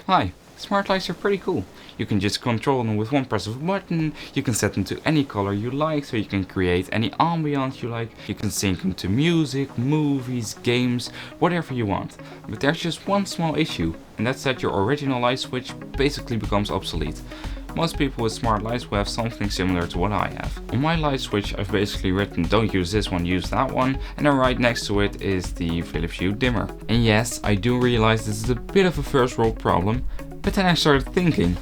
Hi, smart lights are pretty cool. You can just control them with one press of a button, you can set them to any color you like, so you can create any ambiance you like, you can sync them to music, movies, games, whatever you want. But there's just one small issue, and that's that your original light switch basically becomes obsolete. Most people with smart lights will have something similar to what I have. On my light switch I've basically written don't use this one, use that one, and then right next to it is the Philips Hue dimmer. And yes, I do realize this is a bit of a first world problem, but then I started thinking,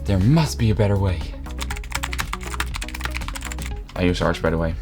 there must be a better way. I use ours, by the way.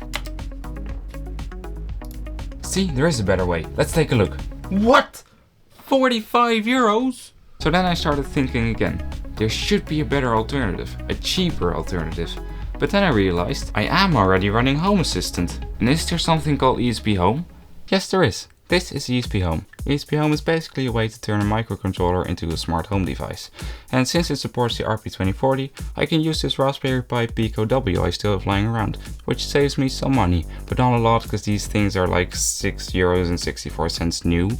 See, there is a better way. Let's take a look. What? 45 euros? So then I started thinking again. There should be a better alternative, a cheaper alternative. But then I realized I am already running Home Assistant. And is there something called ESPHome? Yes, there is. This is ESPHome. ESPHome is basically a way to turn a microcontroller into a smart home device. And since it supports the RP2040, I can use this Raspberry Pi Pico W I still have lying around, which saves me some money, but not a lot because these things are like €6.64 new.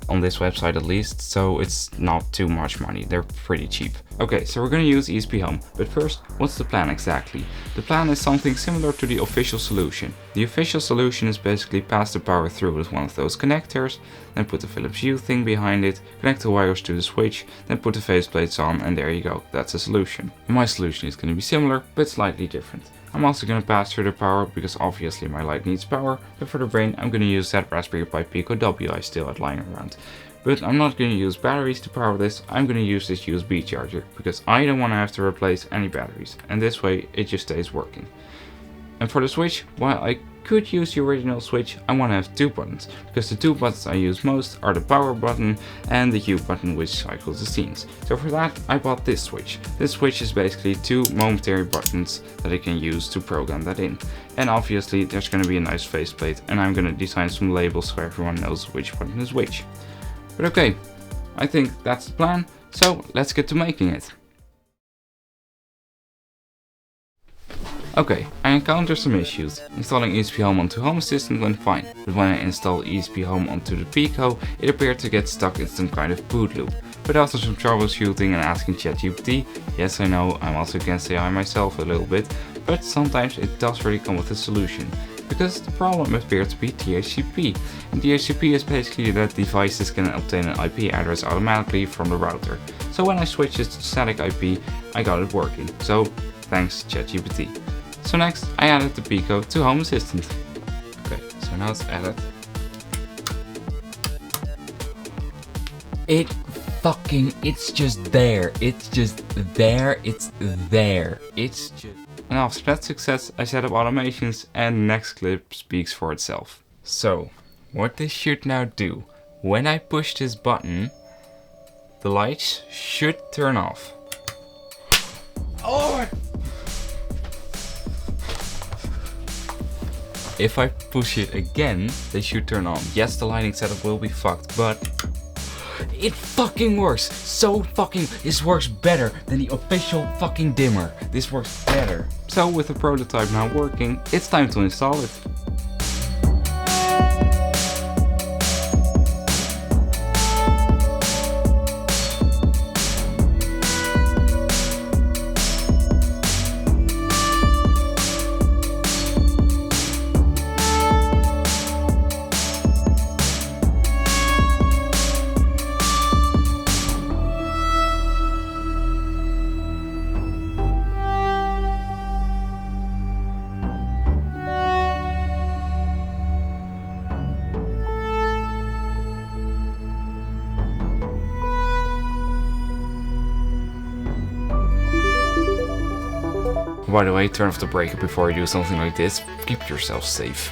On this website at least, so it's not too much money, they're pretty cheap. Okay, so we're gonna use ESPHome, but first, what's the plan exactly? The plan is something similar to the official solution. The official solution is basically pass the power through with one of those connectors, then put the Philips Hue thing behind it, connect the wires to the switch, then put the faceplates on, and there you go, that's a solution. My solution is gonna be similar, but slightly different. I'm also going to pass through the power because obviously my light needs power, but for the brain I'm going to use that Raspberry Pi Pico W I still had lying around. But I'm not going to use batteries to power this, I'm going to use this USB charger because I don't want to have to replace any batteries, and this way it just stays working. And for the switch, while I could use the original switch, I want to have two buttons, because the two buttons I use most are the power button and the Hue button which cycles the scenes. So for that I bought this switch. This switch is basically two momentary buttons that I can use to program that in. And obviously there's going to be a nice faceplate, and I'm going to design some labels so everyone knows which button is which. But okay, I think that's the plan, so let's get to making it. Okay, I encountered some issues. Installing ESPHome onto Home Assistant went fine, but when I installed ESPHome onto the Pico, it appeared to get stuck in some kind of boot loop. But after some troubleshooting and asking ChatGPT, yes I know, I'm also against AI myself a little bit, but sometimes it does really come with a solution. Because the problem appeared to be DHCP. And DHCP is basically that devices can obtain an IP address automatically from the router. So when I switched it to static IP, I got it working. So thanks ChatGPT. So next I added the Pico to Home Assistant. Okay, so now it's added. It's just there. It's just there. It's there. It's just... And after that success, I set up automations and the next clip speaks for itself. So, what this should now do, when I push this button, the lights should turn off. Oh! If I push it again, they should turn on. Yes, the lighting setup will be fucked, but it fucking works. So fucking, this works better than the official fucking dimmer. This works better. So with the prototype now working, it's time to install it. By the way, turn off the breaker before you do something like this. Keep yourself safe.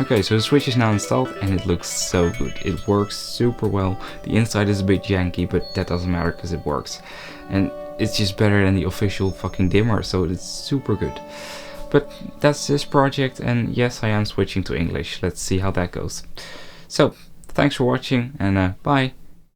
Okay, so the Switch is now installed and it looks so good. It works super well. The inside is a bit janky, but that doesn't matter because it works. And it's just better than the official fucking dimmer, so it's super good. But that's this project, and yes, I am switching to English. Let's see how that goes. So, thanks for watching, and bye.